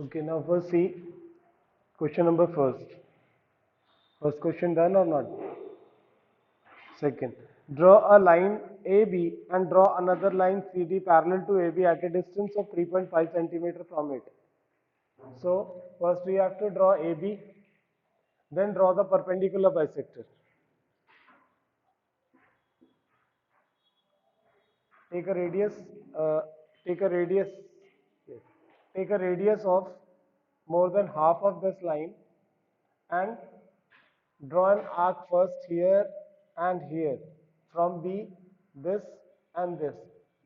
Okay, now first see question number first. First question done or not? Second, draw a line AB and draw another line CD parallel to AB at a distance of 3.5 centimeter from it. So first we have to draw AB, then draw the perpendicular bisector. Take a radius, uh, take a radius, yes, take a radius of more than half of this line and draw an arc first here and here from B, this and this.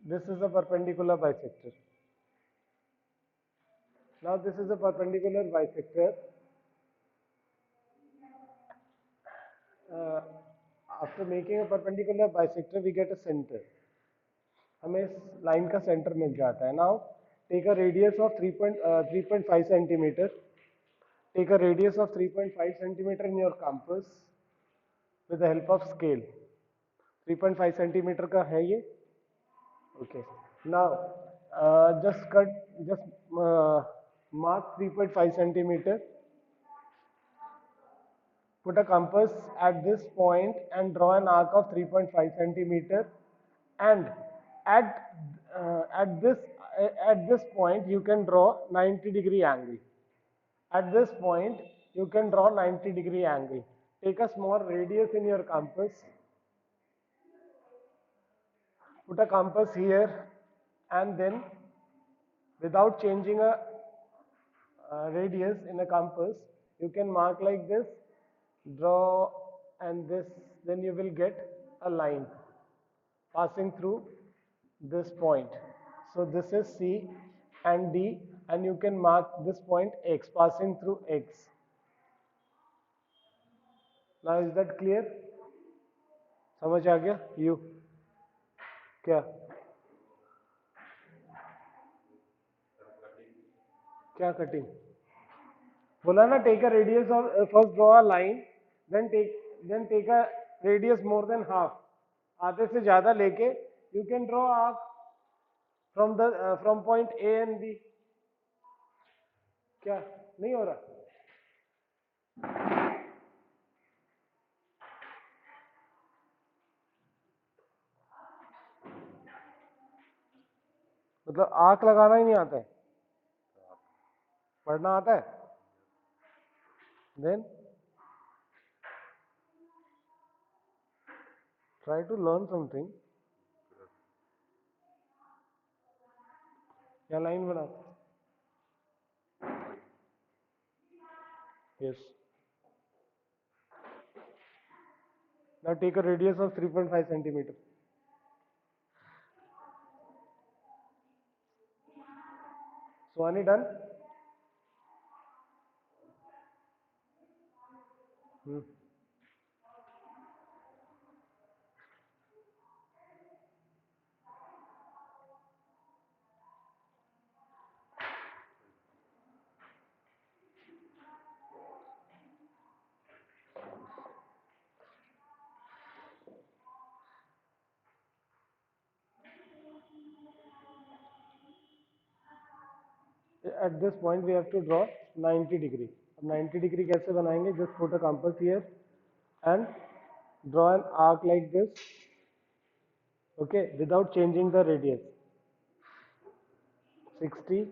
This is a perpendicular bisector. Now this is a perpendicular bisector. Uh, After making a perpendicular bisector, we get a center. हमें इस line का centre मिल जाता है. Now take a radius of 3.5 centimeter. Take a radius of 3.5 centimeter in your compass with the help of scale. 3.5 centimeter का है ये. Okay. Now just mark 3.5 centimeter. Put a compass at this point and draw an arc of 3.5 centimeter, and at at this at this point you can draw 90-degree angle. At this point you can draw 90-degree angle. Take a small radius in your compass. Put a compass here, and then without changing a radius in a compass, you can mark like this, draw, and this, then you will get a line passing through this point. So this is C and D, and you can mark this point X, passing through X. Now is that clear? समझ आ गया? You क्या क्या cutting बोला ना? Take a radius of first draw a line, then take a radius more than half, आधे से ज्यादा लेके you can draw arc from point A and B. क्या नहीं हो रहा? मतलब आंख लगाना ही नहीं आता है? पढ़ना आता है? Then try to learn something. या लाइन बना. Yes. Now take a radius of 3.5 centimeter. Swani done? At this point we have to draw 90 degree. अब 90 degree कैसे बनाएंगे? Just put a compass here and draw an arc like this. Okay, without changing the radius. 60.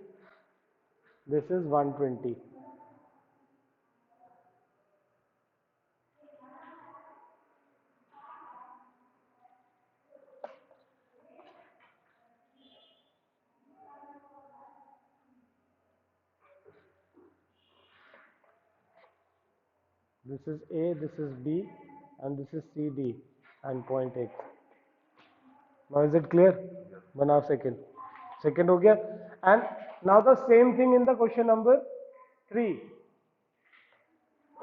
This is 120. This is A, this is B, and this is CD and point X. Now is it clear? Bana second. Second हो गया. And now the same thing in the question number 3.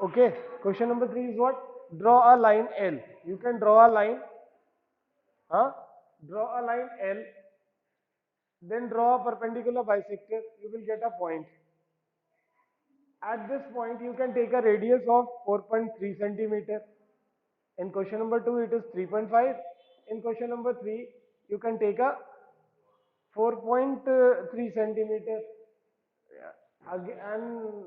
Okay, question number 3 is what? Draw a line L. You can draw a line. Draw a line L. Then draw a perpendicular bisector. You will get a point. At this point, you can take a radius of 4.3 centimeter. In question number 2, it is 3.5. In question number 3, you can take a 4.3 centimeter. And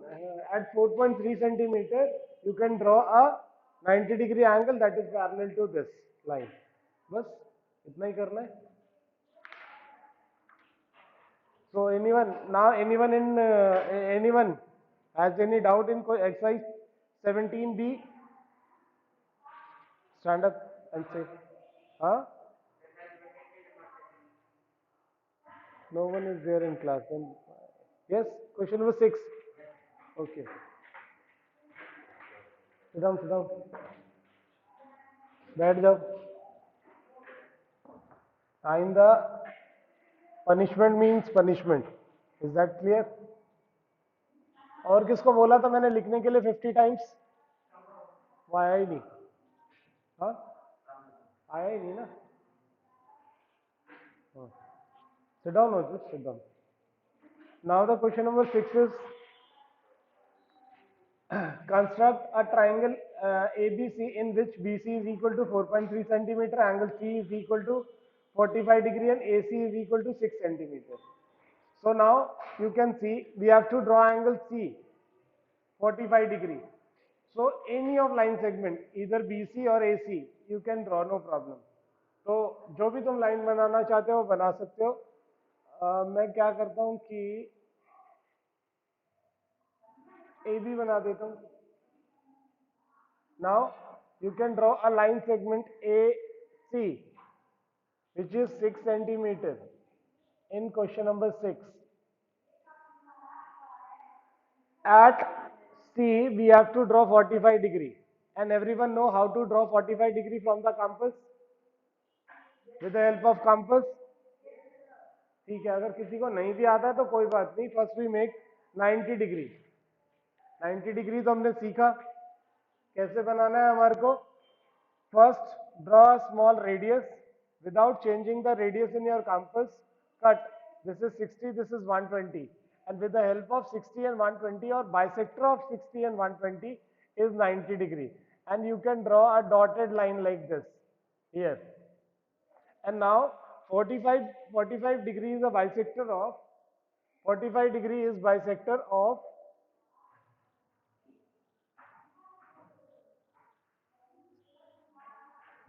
at 4.3 centimeter, you can draw a 90-degree angle that is parallel to this line. बस इतना ही करना है. So anyone has any doubt in exercise 17B? Stand up and say, huh? No one is there in class. Then, yes, question number 6. Okay. Sit down, sit down. बैठ जाओ. आइंदा punishment means punishment. Is that clear? और किसको बोला था मैंने लिखने के लिए 50 टाइम्स? वो आया ही नहीं. हाँ, आया ही नहीं ना. Sit down, or just sit down. Now the question number 6 is construct a triangle ABC in which BC is equal to 4.3 centimeter, angle C is equal to 45 degree and AC is equal to 6 centimeter. So now you can see we have to draw angle C 45 degree. So any of line segment either BC or AC you can draw, no problem. तो जो भी तुम line बनाना चाहते हो बना सकते हो. मैं क्या करता हूँ कि AB बना देता हूँ. Now you can draw a line segment AC which is 6 centimeter in question number 6. At C we have to draw 45 degree and everyone know how to draw 45 degree from the compass with the help of compass. ठीक है, अगर किसी को नहीं भी आता है तो कोई बात नहीं. First we make 90 degree. 90 degree तो हमने सीखा कैसे बनाना है हमारे को. First draw a small radius without changing the radius in your compass. Cut. This is 60, this is 120. And with the help of 60 and 120 or bisector of 60 and 120 is 90 degree. And you can draw a dotted line like this here. And now 45 degree is a bisector of 45 degree is bisector of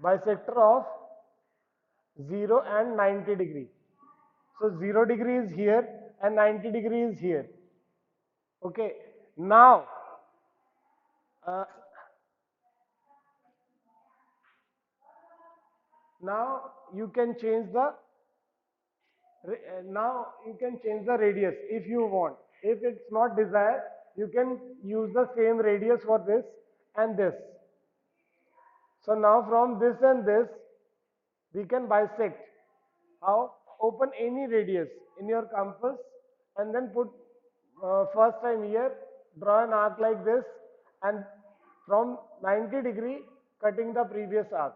bisector of 0 and 90 degree. So 0 degree is here and 90 degree is here. Okay. Now now you can change the radius if you want. If it's not desired, you can use the same radius for this and this. So now from this and this we can bisect. How? Open any radius in your compass and then put first time here, draw an arc like this and from 90 degree cutting the previous arc.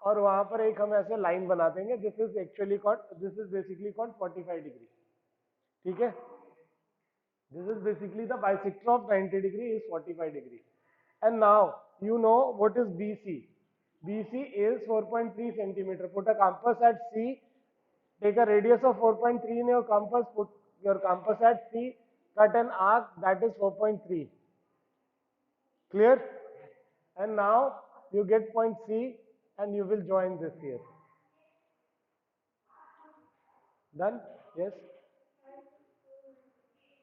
और वहां पर एक हम ऐसे line बना देंगे. This is basically called 45 degree. ठीक है. This is basically the bisector of 90 degree is 45 degree. And now you know what is BC. BC is 4.3 centimeter. Put a compass at C. Take a radius of 4.3 in your compass. Put your compass at C. Cut an arc that is 4.3. Clear? And now you get point C and you will join this here. Done? Yes?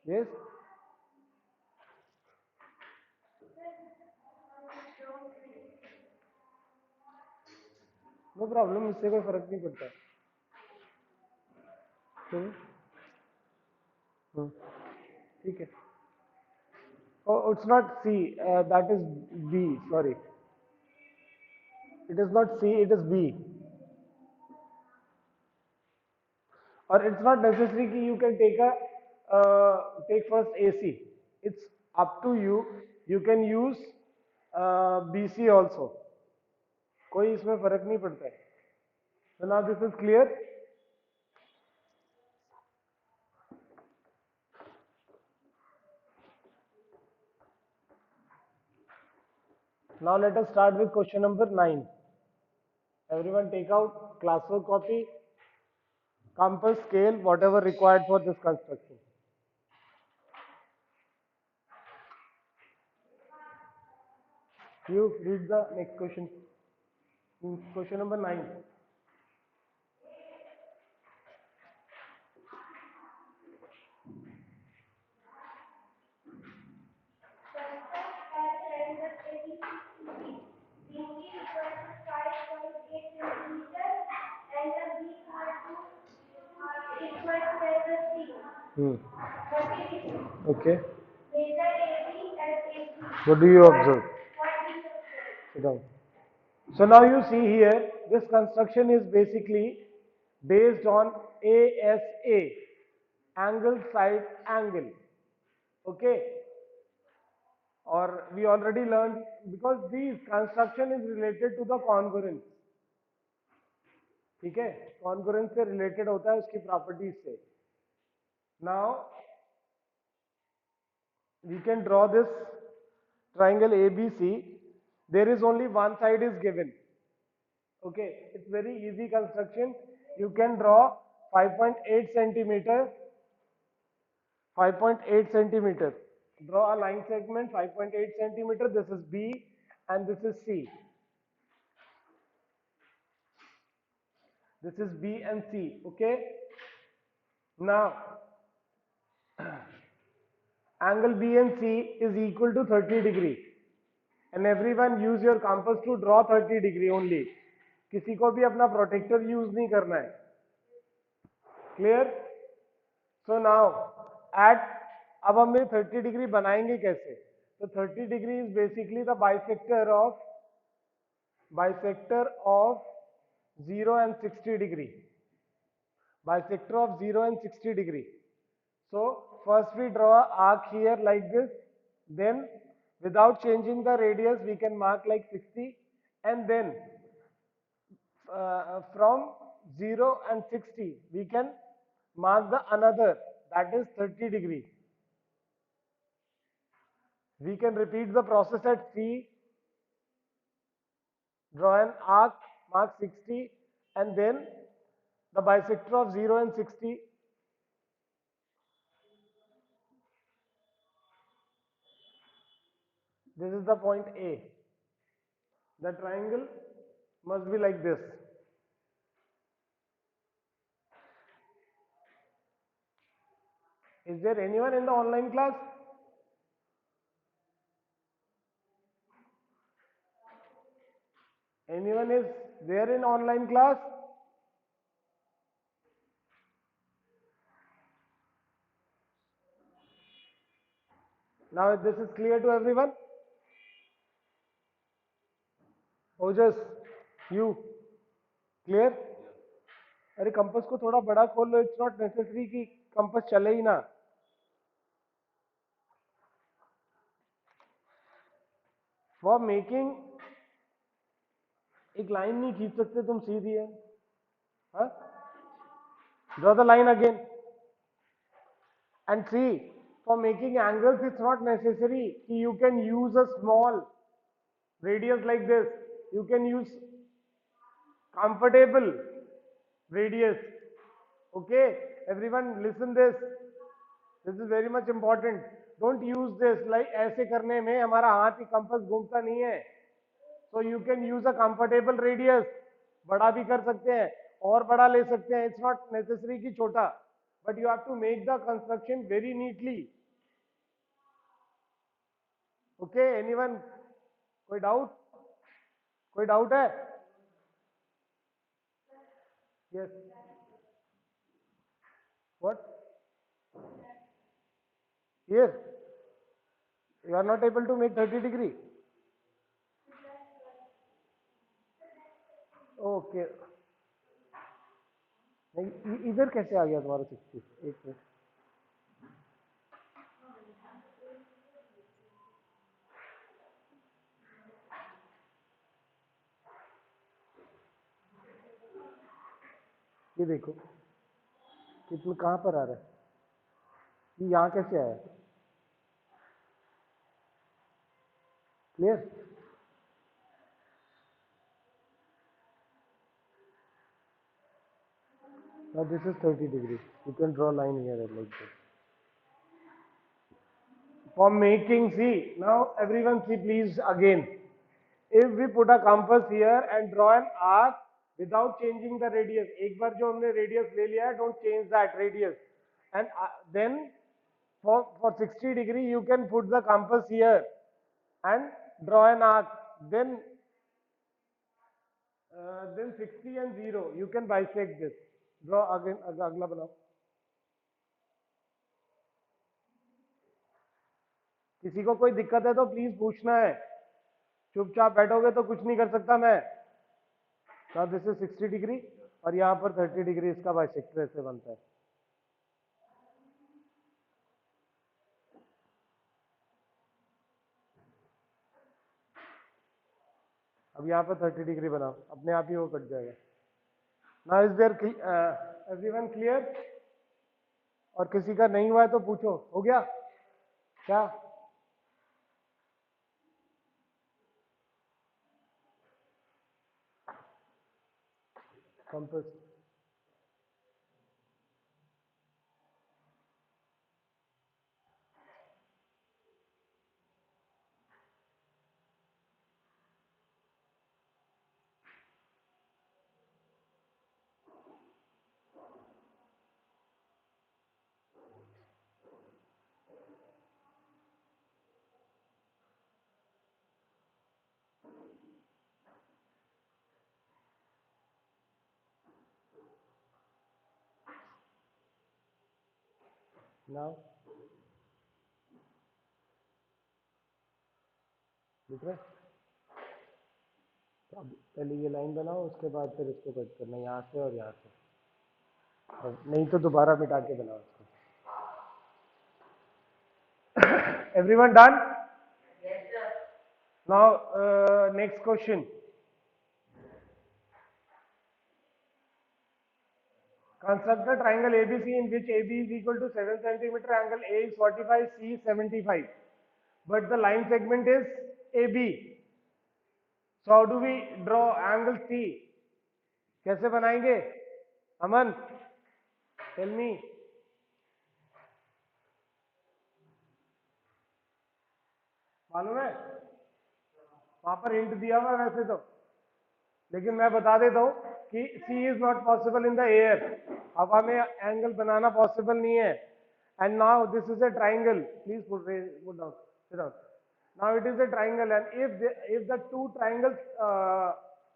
Yes? No problem, इससे कोई फर्क नहीं पड़ता. ठीक है. Oh, it's not C, that is B, sorry. It is not C, it is B. Or it's not necessary कि you can take first AC. It's up to you. You can use BC also. कोई इसमें फर्क नहीं पड़ता है. So now this is clear. Now let us start with question number 9. Everyone take out classwork copy, compass, scale, whatever required for this construction. You read the next question. Question number 9. Hmm. Okay. What do you observe? Sit down. So now you see here, this construction is basically based on ASA, angle side angle. Okay. Or we already learned, because this construction is related to the congruence. ठीक है, congruence से related होता है उसकी properties से. Now we can draw this triangle ABC. There is only one side is given. Okay, it's very easy construction. You can draw 5.8 centimeter, 5.8 centimeter. Draw a line segment 5.8 centimeter. This is B and this is C. This is B and C. Okay. Now angle B and C is equal to 30 degree. And everyone use your compass to draw 30 degree only. किसी को भी अपना protector use नहीं करना है. Clear? So now at, अब हम 30 degree बनाएंगे कैसे? तो 30 degree is basically the bisector of 0 and 60 degree. Bisector of 0 and 60 degree. So first we draw an arc here like this, then without changing the radius we can mark like 60, and then from 0 and 60 we can mark the another, that is 30 degree. We can repeat the process at C, draw an arc, mark 60, and then the bisector of 0 and 60. This is the point A. The triangle must be like this. Is there anyone in the online class? Anyone is there in online class? Now this is clear to everyone? Ojas, you clear? अरे compass को थोड़ा बड़ा खोल लो. It's not necessary कि compass चले ही ना. For making, एक line नहीं खींच सकते तुम सीधी है. हाँ, draw the line again and see, for making angles it's not necessary you can use a small radius like this. You can use comfortable radius. Okay, everyone listen this. This is very much important. Don't use this like ऐसे करने में हमारा हाथ ही compass घूमता नहीं है. So you can use a comfortable radius. बड़ा भी कर सकते हैं और बड़ा ले सकते हैं. It's not necessary कि छोटा, but you have to make the construction very neatly. Okay, anyone? कोई डाउट? कोई डाउट है? Yes. What? Here? You are not able to make 30 degree? Okay. नहीं, इधर कैसे आ गया तुम्हारा 60? एक मिनट. ये देखो कितना कहाँ पर आ रहा है. ये यहाँ कैसे आया? Clear? Now this is 30 degree. You can draw a line here like this. For making, see, now everyone see please again. if we put a compass here and draw an arc without changing the radius, एक बार जो हमने radius ले लिया है, don't change that radius, and then for 60 degree you can put the compass here and draw an arc, then 60 and 0 you can bisect this. Draw again, अगला बनाओ. किसी को कोई दिक्कत है तो प्लीज पूछना है, चुपचाप बैठोगे तो कुछ नहीं कर सकता मैं. नाउ दिस इज 60 डिग्री और यहाँ पर 30 डिग्री इसका बाइसेक्टर ऐसे बनता है. अब यहाँ पर 30 डिग्री बनाओ, अपने आप ही वो कट जाएगा. Now is there everyone clear? और किसी का नहीं हुआ है तो पूछो, हो गया क्या? कंपास नाउ दिख रहा है? तो अब पहले ये लाइन बनाओ, उसके बाद फिर इसको कट करना यहाँ से और यहाँ से, और नहीं तो दोबारा मिटा के बनाओ इसको. Everyone done? Now next question. Construct a triangle ABC in which AB is equal to 7 centimeter, angle A is 45, C is 75, but the line segment is AB. So how do we draw angle C? कैसे बनाएंगे? अमन, tell me. मालूम है? वहां पर hint दिया हुआ है वैसे तो, लेकिन मैं बता देता हूँ कि C is not possible in the air. हवा में एंगल बनाना पॉसिबल नहीं है. And now this is a triangle. Please put down. Sit down. Now it is a triangle, and if the two triangles,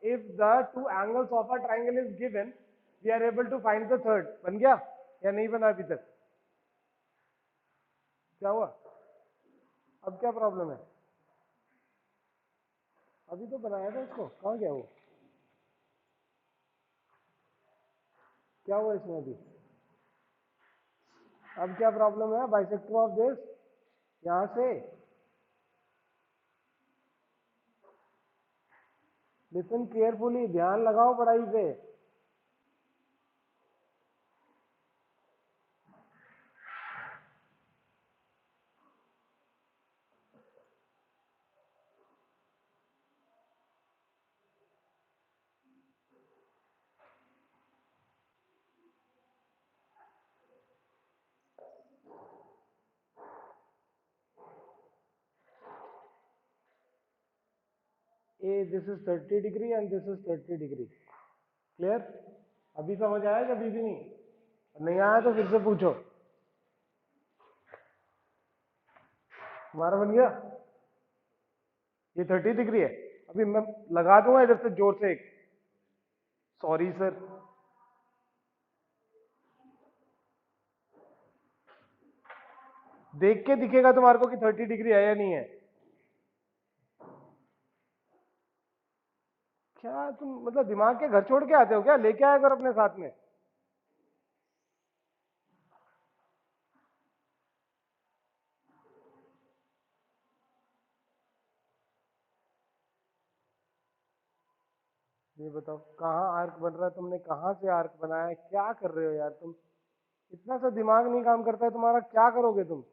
if the two angles of a triangle is given, we are able to find the third. बन गया या नहीं बना अभी तक? क्या हुआ? अब क्या प्रॉब्लम है? अभी तो बनाया था इसको, कहाँ गया वो? क्या हुआ इसमें अभी? अब क्या प्रॉब्लम है? बाइसेक्टर ऑफ दिस यहां से. लिसन केयरफुली, ध्यान लगाओ पढ़ाई से. This is 30 degree and this is 30 degree. Clear? अभी समझ आया कि अभी भी नहीं आया तो फिर से पूछो. हमारा बन गया. ये 30 डिग्री है. अभी मैं लगा दूंगा इधर से जोर से एक. Sorry sir. देख के दिखेगा तुम्हारे को कि 30 डिग्री है या नहीं है. क्या तुम मतलब दिमाग के घर छोड़ के आते हो क्या? लेके आया कर अपने साथ में. ये बताओ कहाँ आर्क बन रहा है? तुमने कहाँ से आर्क बनाया है? क्या कर रहे हो यार तुम? इतना सा दिमाग नहीं काम करता है तुम्हारा, क्या करोगे तुम?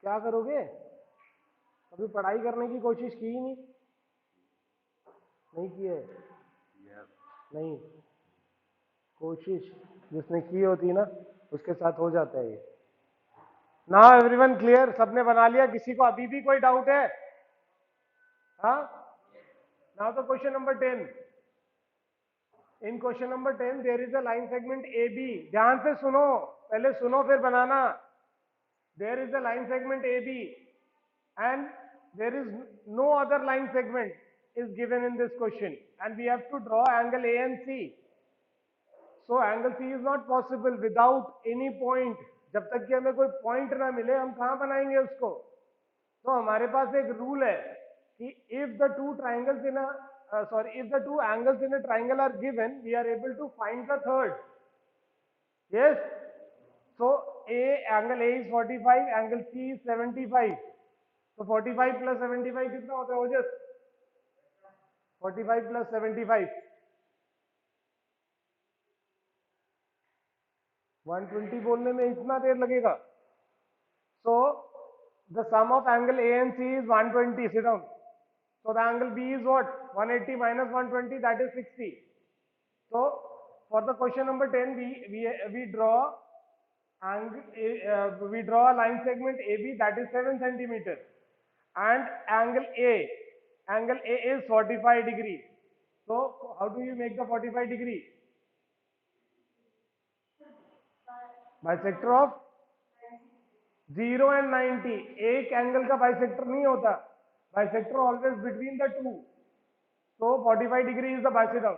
क्या करोगे? अभी पढ़ाई करने की कोशिश की ही नहीं. नहीं की है? नहीं कोशिश. जिसने की होती है ना उसके साथ हो जाता है ये। नाउ एवरीवन क्लियर, सबने बना लिया? किसी को अभी भी कोई डाउट है? हाँ, नाउ तो question number 10। In question number 10 there is a line segment A B. ध्यान से सुनो, पहले सुनो फिर बनाना। There is a line segment A B and there is no other line segment is given in this question and we have to draw angle A and C. So angle C is not possible without any point. जब तक कि हमें कोई point ना मिले हम कहाँ बनाएंगे उसको? तो हमारे पास एक रूल है कि if the two triangles in a if the two angles in a triangle are given, we are able to find the third. Yes. So angle A is 45, angle C is 75. तो 45 plus 75 कितना होता है ओजस? 45 plus 75 120 बोलने में इतना देर लगेगा? So the sum of angle A and C is 120. Sit down. So the angle B is what? 180 minus 120, that is 60. So for the question number 10 we draw we draw a line segment AB that is 7 centimeter and angle A is 45 degree. So how do you make the 45 degree? Bisector of 0 and 90. एक angle का bisector नहीं होता, bisector always between the two. So 45 degree is the bisector.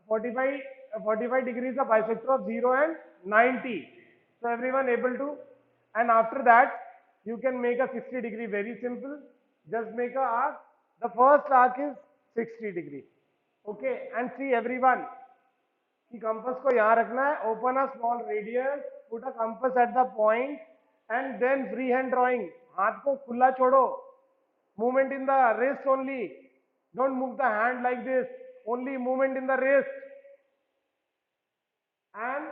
45 degree is the bisector of 0 and 90. So everyone able to, and after that you can make a 60 degree. Very simple. Just make a arc. The first arc is 60 degree. Okay, and see everyone कि compass को यहाँ रखना है. Open a small radius, put a compass at the point and then free hand drawing. हाथ को खुला छोड़ो. Movement in the wrist only. Don't move the hand like this. Only movement in the wrist. And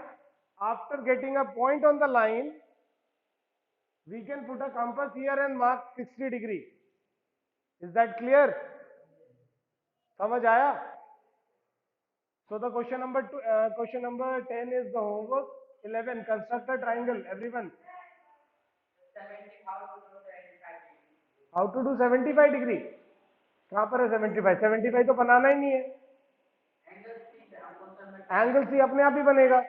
after getting a point on the line, we can put a compass here and mark 60 degree. Is that clear? समझ आया? So the question number 10 is the homework. 11, construct a triangle. Everyone. How to do 75 degree? कहाँ पर है 75? 75 तो बनाना ही नहीं है. Angle C अपने आप ही बनेगा.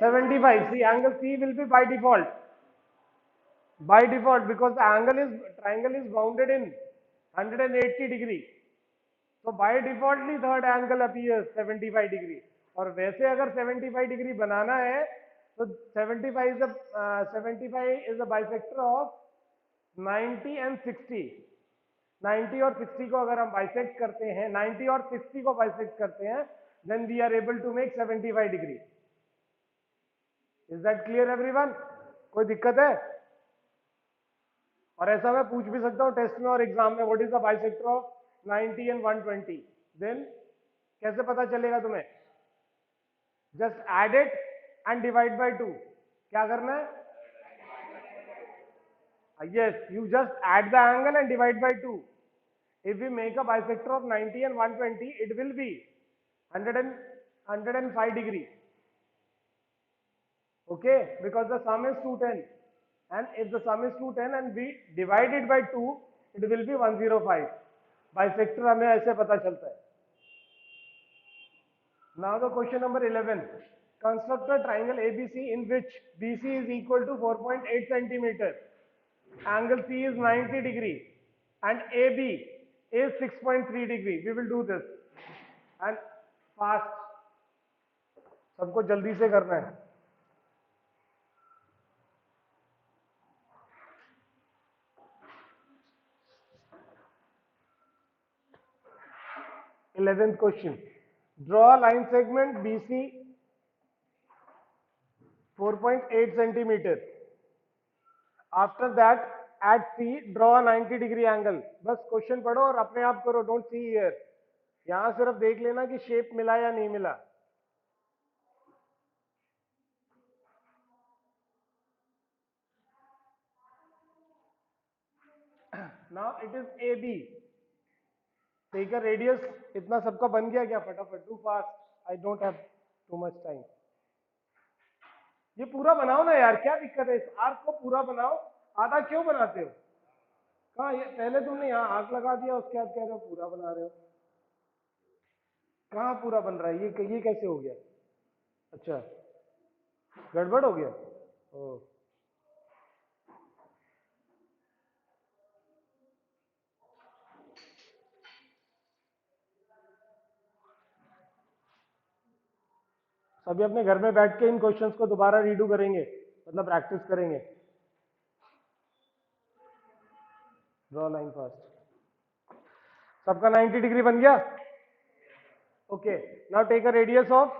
See, angle C will be by default. By default, because the triangle is bounded in 180 degree. So by defaultly third angle appears 75 degree. और वैसे अगर 75 degree बनाना है तो 75 is the bisector of 90 and 60. 90 और 60 को अगर हम bisect करते हैं, 90 और 60 को bisect करते हैं, then we are able to make 75 degree. Is that clear everyone? कोई दिक्कत है? और ऐसा मैं पूछ भी सकता हूँ टेस्ट में और एग्जाम में, what is the bisector of 90 and 120. Then कैसे पता चलेगा तुम्हें? Just add it and divide by 2. क्या करना है? Yes, you just add the angle and divide by 2. If we make a bisector of 90 and 120, it will be 105 degree. Okay, because the sum is 210. And if the sum is 210 and we divide it by 2, it will be 105. Bisector हमें ऐसे पता चलता है. Now the question number 11. Construct a triangle ABC in which BC is equal to 4.8 centimeter. Angle C is 90 degree and AB is 6.3 degree. We will do this. And fast. सबको जल्दी से करना है. 11th question. Draw a line segment BC 4.8 centimeter. After that, at C, draw a 90 degree angle. बस question पढ़ो और अपने आप करो. Don't see here. यहां सिर्फ देख लेना कि शेप मिला या नहीं मिला. Now it is AB. Take a radius, इतना सबका बन गया क्या? फटाफट do fast, I don't have too much time. ये पूरा बनाओ ना यार, क्या दिक्कत है? इस आर्क को पूरा बनाओ, आधा क्यों बनाते हो? कहाँ ये पहले तुमने यहाँ आग लगा दिया, उसके बाद कह रहे हो पूरा बना रहे हो। कहाँ पूरा बन रहा है? ये कैसे हो गया? अच्छा, गड़बड़ हो गया। ओ, सभी अपने घर में बैठ के इन क्वेश्चंस को दोबारा रीडू करेंगे, मतलब प्रैक्टिस करेंगे। Draw line first. सबका 90 डिग्री बन गया? Okay, now take a radius of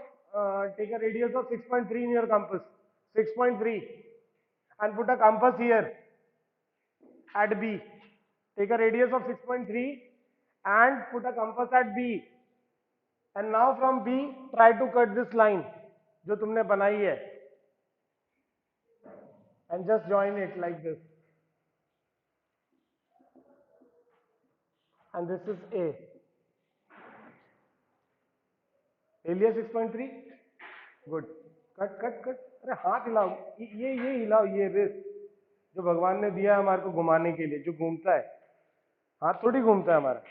6.3 in your compass, 6.3, and put a compass here at B. Take a radius of 6.3 and put a compass at B. And now from B, try to cut this line जो तुमने बनाई है, and just join it like this. And this is A. ले लिया 6.3? Good. Cut cut cut. अरे हाथ हिलाओ, ये हिलाओ, ये रिस्ट जो भगवान ने दिया है हमारे को घुमाने के लिए, जो घूमता है, हाथ थोड़ी घूमता है हमारा।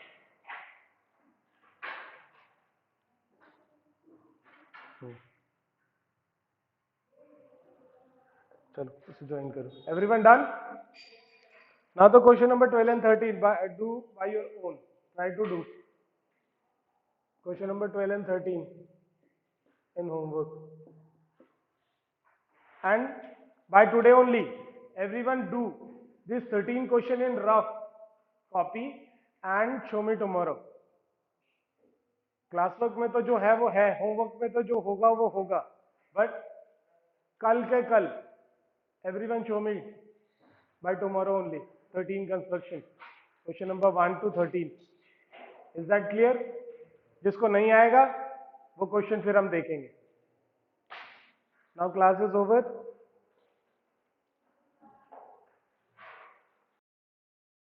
चलो इसे ज्वाइन करो। Everyone done? Now the question number 12 and 13 do by your own. Try to do question number 12 and 13 in homework. And by today only, everyone do this 13 question in rough copy and show me tomorrow. Class work में तो जो है वो है, homework में तो जो होगा वो होगा, बट कल के कल everyone show me by tomorrow only 13 construction, question number 1 to 13. Is that clear? जिसको नहीं आएगा वो क्वेश्चन फिर हम देखेंगे। Now class is over.